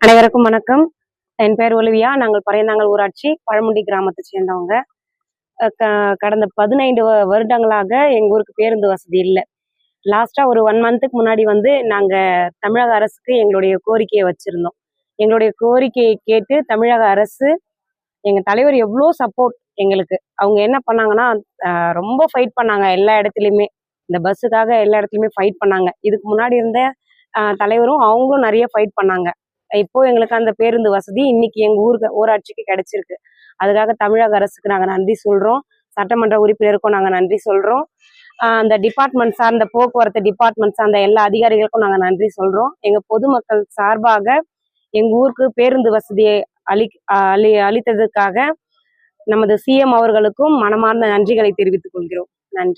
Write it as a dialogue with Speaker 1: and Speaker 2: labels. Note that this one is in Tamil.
Speaker 1: அனைவருக்கும் வணக்கம். என் பேர் ஒலிவியா. நாங்கள் பறையந்தாங்கல் ஊராட்சி பழமுண்டி கிராமத்தை சேர்ந்தவங்க. கடந்த 15 வருடங்களாக எங்க ஊருக்கு பேருந்து வசதி இல்லை. லாஸ்டா ஒரு 1 மந்த்துக்கு முன்னாடி நாங்க தமிழக அரசுக்கு எங்களுடைய கோரிக்கையை வச்சிருந்தோம். எங்களுடைய கோரிக்கையை கேட்டு தமிழக அரசு, எங்க தலைவர் எவ்வளோ சப்போர்ட் எங்களுக்கு. அவங்க என்ன பண்ணாங்கன்னா, ரொம்ப ஃபைட் பண்ணாங்க எல்லா இடத்துலையுமே. இந்த பஸ்ஸுக்காக எல்லா இடத்துலையுமே ஃபைட் பண்ணாங்க. இதுக்கு முன்னாடி இருந்த தலைவரும் அவங்களும் நிறைய ஃபைட் பண்ணாங்க. இப்போ எங்களுக்கு அந்த பேருந்து வசதி இன்னைக்கு எங்க ஊராட்சிக்கு கிடைச்சிருக்கு. அதுக்காக தமிழக அரசுக்கு நாங்க நன்றி சொல்றோம். சட்டமன்ற உறுப்பினருக்கும் நாங்க நன்றி சொல்றோம். அந்த டிபார்ட்மெண்ட் சார்ந்த போக்குவரத்து டிபார்ட்மெண்ட் சார்ந்த எல்லா அதிகாரிகளுக்கும் நாங்க நன்றி சொல்றோம். எங்க பொதுமக்கள் சார்பாக எங்க ஊருக்கு பேருந்து வசதியை அளித்ததுக்காக நமது சிஎம் அவர்களுக்கும் மனமார்ந்த நன்றிகளை தெரிவித்துக் கொள்கிறோம். நன்றி.